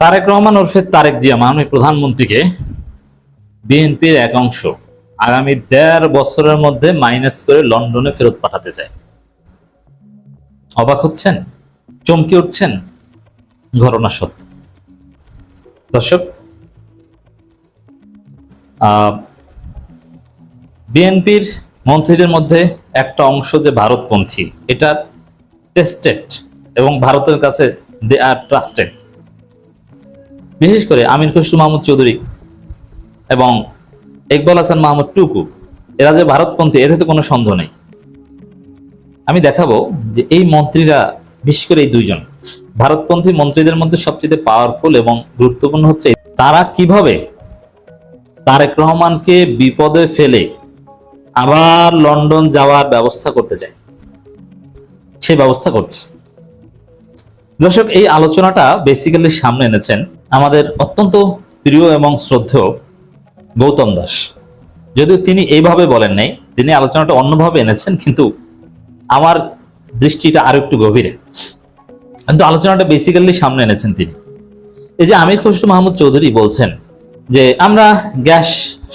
তারেক রহমান ওরফে তারেক জিয়া মাননীয় প্রধানমন্ত্রীকে বিএনপির এক অংশ আগামী ১.৫ বছরের মধ্যে মাইনাস করে লন্ডনে ফেরত পাঠাতে চায়। অবাক হচ্ছেন, চমকে উঠছেন? ঘটনা সত্য। দর্শক, বিএনপির মন্ত্রীদের মধ্যে একটা অংশ যে ভারতপন্থী, এটা টেস্টেড এবং ভারতের কাছে দে আর ট্রাস্টেড। বিশেষ করে আমির খসরু মাহমুদ চৌধুরী এবং ইকবাল হাসান মাহমুদ টুকু, এরা যে ভারতপন্থী এতে তো কোনো সন্দেহ নেই। আমি দেখাবো যে এই মন্ত্রীরা, বিশেষ করে এই দুইজন ভারতপন্থী মন্ত্রীদের মধ্যে সবচেয়ে পাওয়ারফুল এবং গুরুত্বপূর্ণ হচ্ছে তারা কিভাবে তারেক রহমানকে বিপদে ফেলে আবার লন্ডন যাওয়ার ব্যবস্থা করতে চায়, সে ব্যবস্থা করছে। দর্শক, এই আলোচনাটা বেসিক্যালি সামনে এনেছেন আমাদের অত্যন্ত প্রিয় এবং শ্রদ্ধেয় গৌতম দাস। যদিও তিনি এইভাবে বলেন নাই, তিনি আলোচনাটা অন্যভাবে এনেছেন, কিন্তু আমার দৃষ্টিটা আরো একটু গভীরে। কিন্তু আলোচনাটা বেসিক্যালি সামনে এনেছেন তিনি। এই যে আমির খসরু মাহমুদ চৌধুরী বলছেন যে আমরা গ্যাস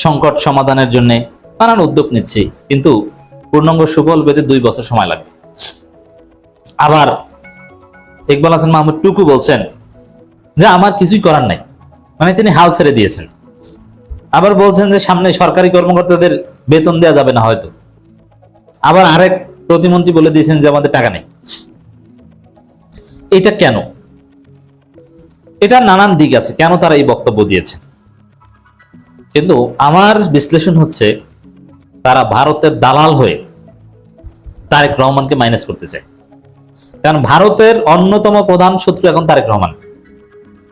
সংকট সমাধানের জন্য নানান উদ্যোগ নিচ্ছি, কিন্তু পূর্ণাঙ্গ সুফল পেতে 2 বছর সময় লাগবে। আবার ইকবাল হাসান মাহমুদ টুকু বলছেন যে আমার কিছুই করার নাই, মানে তিনি হাল ছেড়ে দিয়েছেন। আবার বলছেন যে সামনে সরকারি কর্মকর্তাদের বেতন দেওয়া যাবে না হয়তো। আবার আরেক প্রতিমন্ত্রী বলে দিয়েছেন যে আমাদের টাকা নেই। এটা কেন? এটা নানান দিক আছে কেন তারা এই বক্তব্য দিয়েছে, কিন্তু আমার বিশ্লেষণ হচ্ছে তারা ভারতের দালাল হয়ে তারেক রহমানকে মাইনাস করতে চায়। কারণ ভারতের অন্যতম প্রধান শত্রু এখন তারেক রহমান,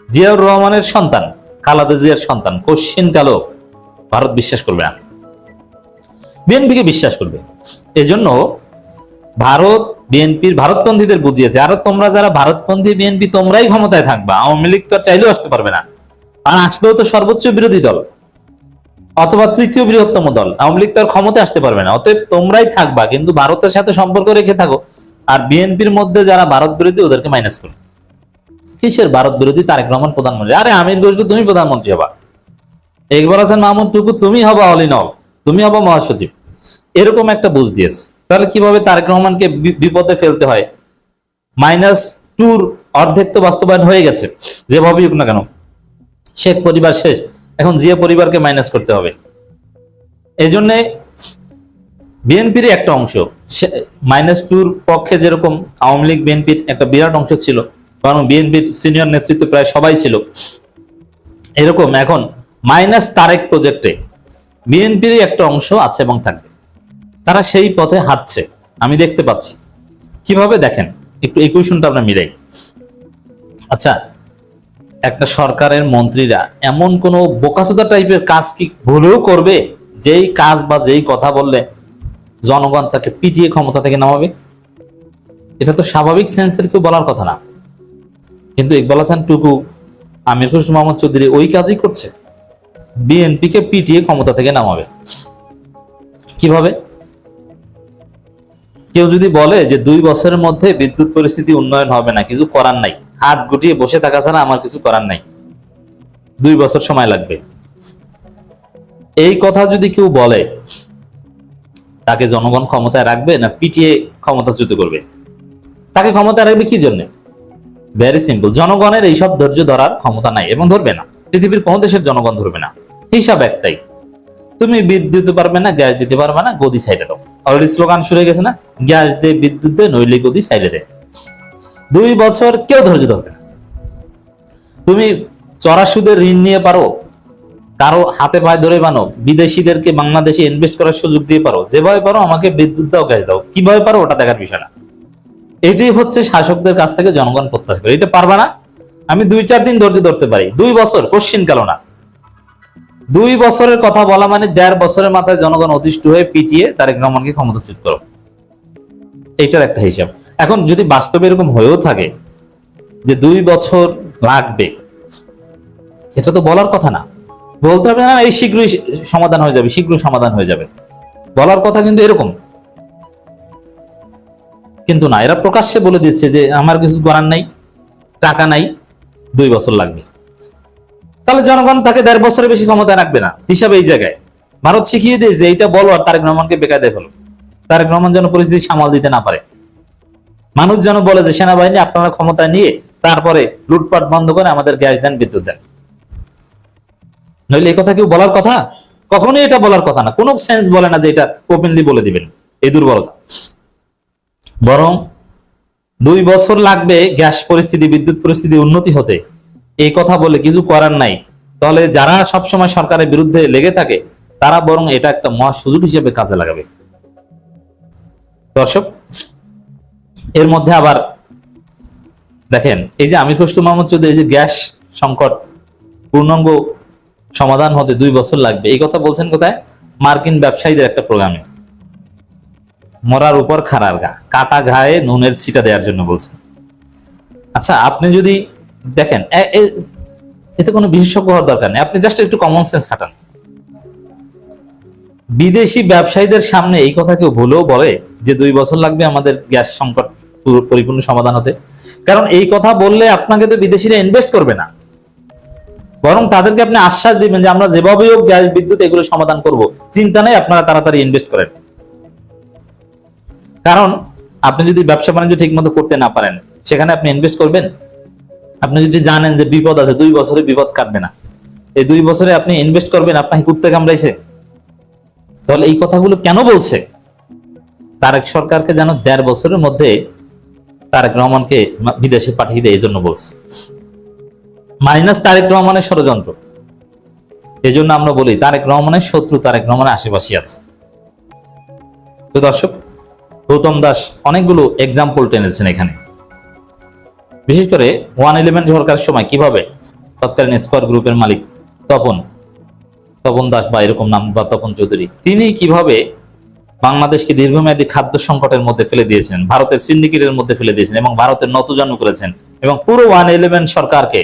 জিয়াউর রহমানের সন্তান, খালেদা জিয়ার সন্তান। কোশ্চিন কালো ভারত বিশ্বাস করবে না, বিএনপিকে বিশ্বাস করবে। এজন্য ভারত বিএনপির ভারতপন্থীদের বুঝিয়েছে, আর তোমরা যারা ভারতপন্থী বিএনপি তোমরাই ক্ষমতায় থাকবা, আওয়ামী লীগ তো আর চাইলেও আসতে পারবে না, আর আসলেও তো সর্বোচ্চ বিরোধী দল অথবা তৃতীয় বৃহত্তম দল, আওয়ামী লীগ তো আর ক্ষমতায় আসতে পারবে না। অতএব তোমরাই থাকবা, কিন্তু ভারতের সাথে সম্পর্ক রেখে থাকো। আর বিএনপির মধ্যে যারা ভারত বিরোধী ওদেরকে মাইনাস করো। কিসের ভারত বিরোধী? তারেক রহমান প্রধানমন্ত্রী, আরে আমির খসরু তুমি প্রধানমন্ত্রী হবা, ইকবাল হাসান মাহমুদ টুকু তুমি হবা অল ইন অল, তুমি হবা মহাসচিব, এরকম একটা বুঝ দিয়েছে। তাহলে কিভাবে তারেক রহমানকে বিপদে ফেলতে হয়? -2 অর্ধেক তো বাস্তবায়ন হয়ে গেছে, যেভাবেই হোক না কেন। শেখ পরিবার শেষ, এখন জিয়া পরিবারকে মাইনাস করতে হবে। এই জন্য বিএনপির একটা অংশ -2 পক্ষে, যেরকম আওয়ামী লীগ বিএনপির একটা বিরাট অংশ ছিল, কারণ বিএনপির সিনিয়র নেতৃত্ব প্রায় সবাই ছিল, এরকম এখন মাইনাস তারেক প্রজেক্টে বিএনপির একটা অংশ আছে এবং থাকবে। তারা সেই পথে হাঁটছে, আমি দেখতে পাচ্ছি। কিভাবে দেখেন একটু ইকুয়েশনটা আমরা মিলাই। আচ্ছা, একটা সরকারের মন্ত্রীরা এমন কোন বোকাচোদা টাইপের কাজ কি ভুলেও করবে, যেই কাজ বা যেই কথা বললে জনগণ তাকে পিটিয়ে ক্ষমতা থেকে নামাবে? এটা তো স্বাভাবিক সেন্সের কেউ বলার কথা না। কিন্তু ইকবাল হাসান টুকু, আমির খসরু মাহমুদ চৌধুরী ওই কাজই করছে, বিএনপিকে পিটিয়ে ক্ষমতা থেকে নামাবে। কিভাবে? কেউ যদি বলে যে 2 বছরের মধ্যে বিদ্যুৎ পরিস্থিতি উন্নয়ন হবে না, কিছু করার নাই, হাত গুটিয়ে বসে থাকা ছাড়া আমার কিছু করার নাই, 2 বছর সময় লাগবে, এই কথা যদি কেউ বলে, তাকে জনগণ ক্ষমতায় রাখবে না পিটিয়ে ক্ষমতাচ্যুত করবে? তাকে ক্ষমতায় রাখবে কি জন্য? ভেরি সিম্পল, জনগণের এইসব ধৈর্য ধরার ক্ষমতা নাই এবং ধরবে না। পৃথিবীর কোন দেশের জনগণ ধরবে না। হিসাব একটাই, তুমি বিদ্যুৎ দিতে পারবে না, গ্যাস দিতে পারবে না, গদি সাইডে দাও। অলরেডি স্লোগান শুরু হয়ে গেছে না, গ্যাস দে, বিদ্যুৎ দে, নইলে গদি সাইডে দে। 2 বছর কেউ ধৈর্য ধরবে না। তুমি চড়া সুদের ঋণ নিয়ে পারো, কারো হাতে পায়ে ধরে বানো, বিদেশিদেরকে বাংলাদেশে ইনভেস্ট করার সুযোগ দিয়ে পারো, যেভাবে পারো আমাকে বিদ্যুৎ দাও, গ্যাস দাও, কিভাবে পারো ওটা দেখার বিষয় না। এটাই হচ্ছে শাসকদের কাছ থেকে জনগণ প্রত্যাশা করে। এটা পারবা না? আমি 2-4 দিন ধৈর্য ধরতে পারি, 2 বছর কোশ্চিন কালো না। 2 বছরের কথা বলা মানে 1.5 বছরের মাথায় জনগণ অতিষ্ঠ হয়ে পিটিয়ে তারেক রহমানকে ক্ষমতাচ্যুত করো, এইটার একটা হিসাব। এখন যদি বাস্তবে এরকম হয়েও থাকে যে 2 বছর লাগবে, এটা তো বলার কথা না। বলতে হবে না এই শীঘ্রই সমাধান হয়ে যাবে, শীঘ্রই সমাধান হয়ে যাবে, বলার কথা কিন্তু এরকম। কিন্তু না, এরা প্রকাশ্যে বলে দিচ্ছে যে আমার কিছু করার নাই, টাকা নাই, 2 বছর লাগবে। তাহলে জনগণ তাকে 1.5 বছরের বেশি ক্ষমতা রাখবে না হিসাবে এই জায়গায় ভারত শিখিয়ে দিয়েছে যে এইটা বলো আর তারেক রহমানকে বেকায়দায় ফেলো। তারেক রহমান যেন পরিস্থিতি সামাল দিতে না পারে, মানুষ যেন বলে যে সেনাবাহিনী আপনারা ক্ষমতা নিয়ে তারপরে লুটপাট বন্ধ করে আমাদের গ্যাস দেন, বিদ্যুৎ দেন। নইলে এই কথা কেউ বলার কথা? কখনোই এটা বলার কথা না, কোনো সেন্স বলে না যে এটা ওপেনলি বলে দিবেন, এই দুর্বলতা। বরং 2 বছর লাগবে গ্যাস পরিস্থিতি, বিদ্যুৎ পরিস্থিতি উন্নতি হতে, এই কথা বলে কিছু করার নাই। তাহলে যারা সবসময় সরকারের বিরুদ্ধে লেগে থাকে তারা বরং এটা একটা মহা সুযোগ হিসেবে কাজে লাগাবে। দর্শক, এর মধ্যে আবার দেখেন, এই যে আমির খসরু মাহমুদ চৌধুরী যে গ্যাস সংকট পূর্ণাঙ্গ সমাধান হতে 2 বছর লাগবে, এই কথা বলছেন কোথায়? মার্কিন ব্যবসায়ীদের একটা প্রোগ্রামে। মরার উপর খাড়ার গা, কাটা ঘায়ে নুনের ছিটা দেওয়ার জন্য বলছেন। আচ্ছা, আপনি যদি দেখেন এতে কোনো বিশেষজ্ঞ হওয়ার দরকার নেই, আপনি জাস্ট একটু কমন সেন্স খাটান। বিদেশি ব্যবসায়ীদের সামনে এই কথা কেউ ভুলেও বলে যে 2 বছর লাগবে আমাদের গ্যাস সংকট পরিপূর্ণ সমাধান হতে? কারণ এই কথা বললে আপনাকে তো বিদেশিরা ইনভেস্ট করবে না, বরং তাদেরকে আপনি আশ্বাস দিবেন যে আমরা যেভাবেই হোক গ্যাস বিদ্যুৎ এগুলো সমাধান করব, চিন্তা নেই, আপনারা তাড়াতাড়ি ইনভেস্ট করেন। কারণ আপনি যদি ব্যবসা বাণিজ্য ঠিক মতো করতে না পারেন, সেখানে আপনি ইনভেস্ট করবেন? আপনি যদি জানেন যে বিপদ আছে, 2 বছরে বিপদ কাটবে না, এই 2 বছরে আপনি ইনভেস্ট করবেন? আপনাকে কুত্তে কামড়াইছে? তাহলে এই কথাগুলো কেন বলছে? তারেক সরকারকে যেন 1.5 বছরের মধ্যে তারেক রহমানকে বিদেশে পাঠিয়ে দেয়, এই জন্য বলছে। মাইনাস তারেক রহমানের ষড়যন্ত্র। এই জন্য আমরা বলি তারেক রহমানের শত্রু তারেক রহমানের আশেপাশে আছে। তো দর্শক, গৌতম দাস অনেকগুলো এক্সাম্পল টেনেছেন এখানে, বিশেষ করে 111 সরকারের সময় কিভাবে তৎকালীন স্কয়ার গ্রুপের মালিক তপন দাস বা এরকম নাম, বা তপন চৌধুরী, তিনি কিভাবে বাংলাদেশকে দীর্ঘমেয়াদী খাদ্য সংকটের মধ্যে ফেলে দিয়েছেন, ভারতের সিন্ডিকেটের মধ্যে ফেলে দিয়েছেন এবং ভারতের নতজানু করেছেন এবং পুরো 111 সরকারকে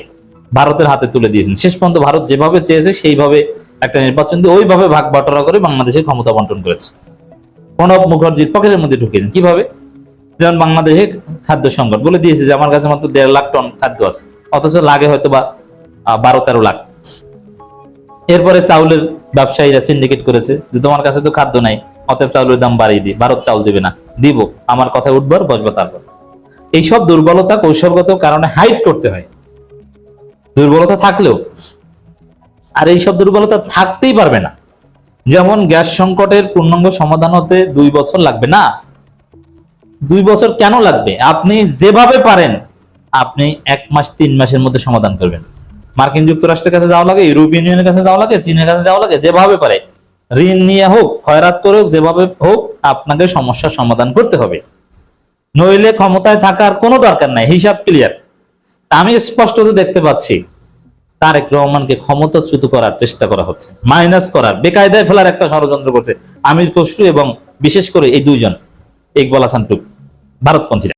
ভারতের হাতে তুলে দিয়েছেন। শেষ পর্যন্ত ভারত যেভাবে চেয়েছে সেইভাবে একটা নির্বাচন দিয়ে ওইভাবে ভাগ বাটোয়ারা করে বাংলাদেশের ক্ষমতা বন্টন করেছে। প্রণব মুখার্জির পকেটের মধ্যে ঢুকিয়েছেন কিভাবে? যেমন বাংলাদেশে খাদ্য সংকট বলে দিয়েছে যে আমার কাছে মাত্র 1.5 লাখ টন খাদ্য আছে, অথচ লাগে হয়তো বা 12-13 লাখ। এরপরে চাউলের ব্যবসায়ীরা সিন্ডিকেট করেছে যে তোমার কাছে তো খাদ্য নাই, অতএব চাউলের দাম বাড়িয়ে দিই, ভারত চাউল দেবে না, দিব আমার কথায় উঠবার বসবো তারপর। এইসব দুর্বলতা কৌশলগত কারণে হাইড করতে হয়, দুর্বলতা থাকলেও। আর এইসব দুর্বলতা থাকতেই পারবে না। যেমন গ্যাস সংকটের পূর্ণাঙ্গ সমাধান হতে 2 বছর লাগবে না। 2 বছর কেন লাগবে? আপনি যেভাবে পারেন আপনি 1 মাস 3 মাসের মধ্যে সমাধান করবেন। মার্কিন যুক্তরাষ্ট্রের কাছে যাওয়া লাগে, ইউরোপিয়ান ইউনিয়নের কাছে যাওয়া লাগে, চীনের কাছে যাওয়া লাগে, যেভাবে পারে ঋণ নিয়ে হোক, খয়রাত করে হোক, যেভাবে হোক আপনাকে সমস্যার সমাধান করতে হবে। নইলে ক্ষমতায় থাকার কোনো দরকার নাই, হিসাব ক্লিয়ার। আমি স্পষ্টত দেখতে পাচ্ছি তারেক রহমানকে ক্ষমতাচ্যুত করার চেষ্টা করা হচ্ছে, মাইনাস করার, বেকায়দায় ফেলার একটা ষড়যন্ত্র করছে আমির খসরু এবং বিশেষ করে এই 2 জন ইকবাল হাসান টুকু, ভারতপন্থীরা।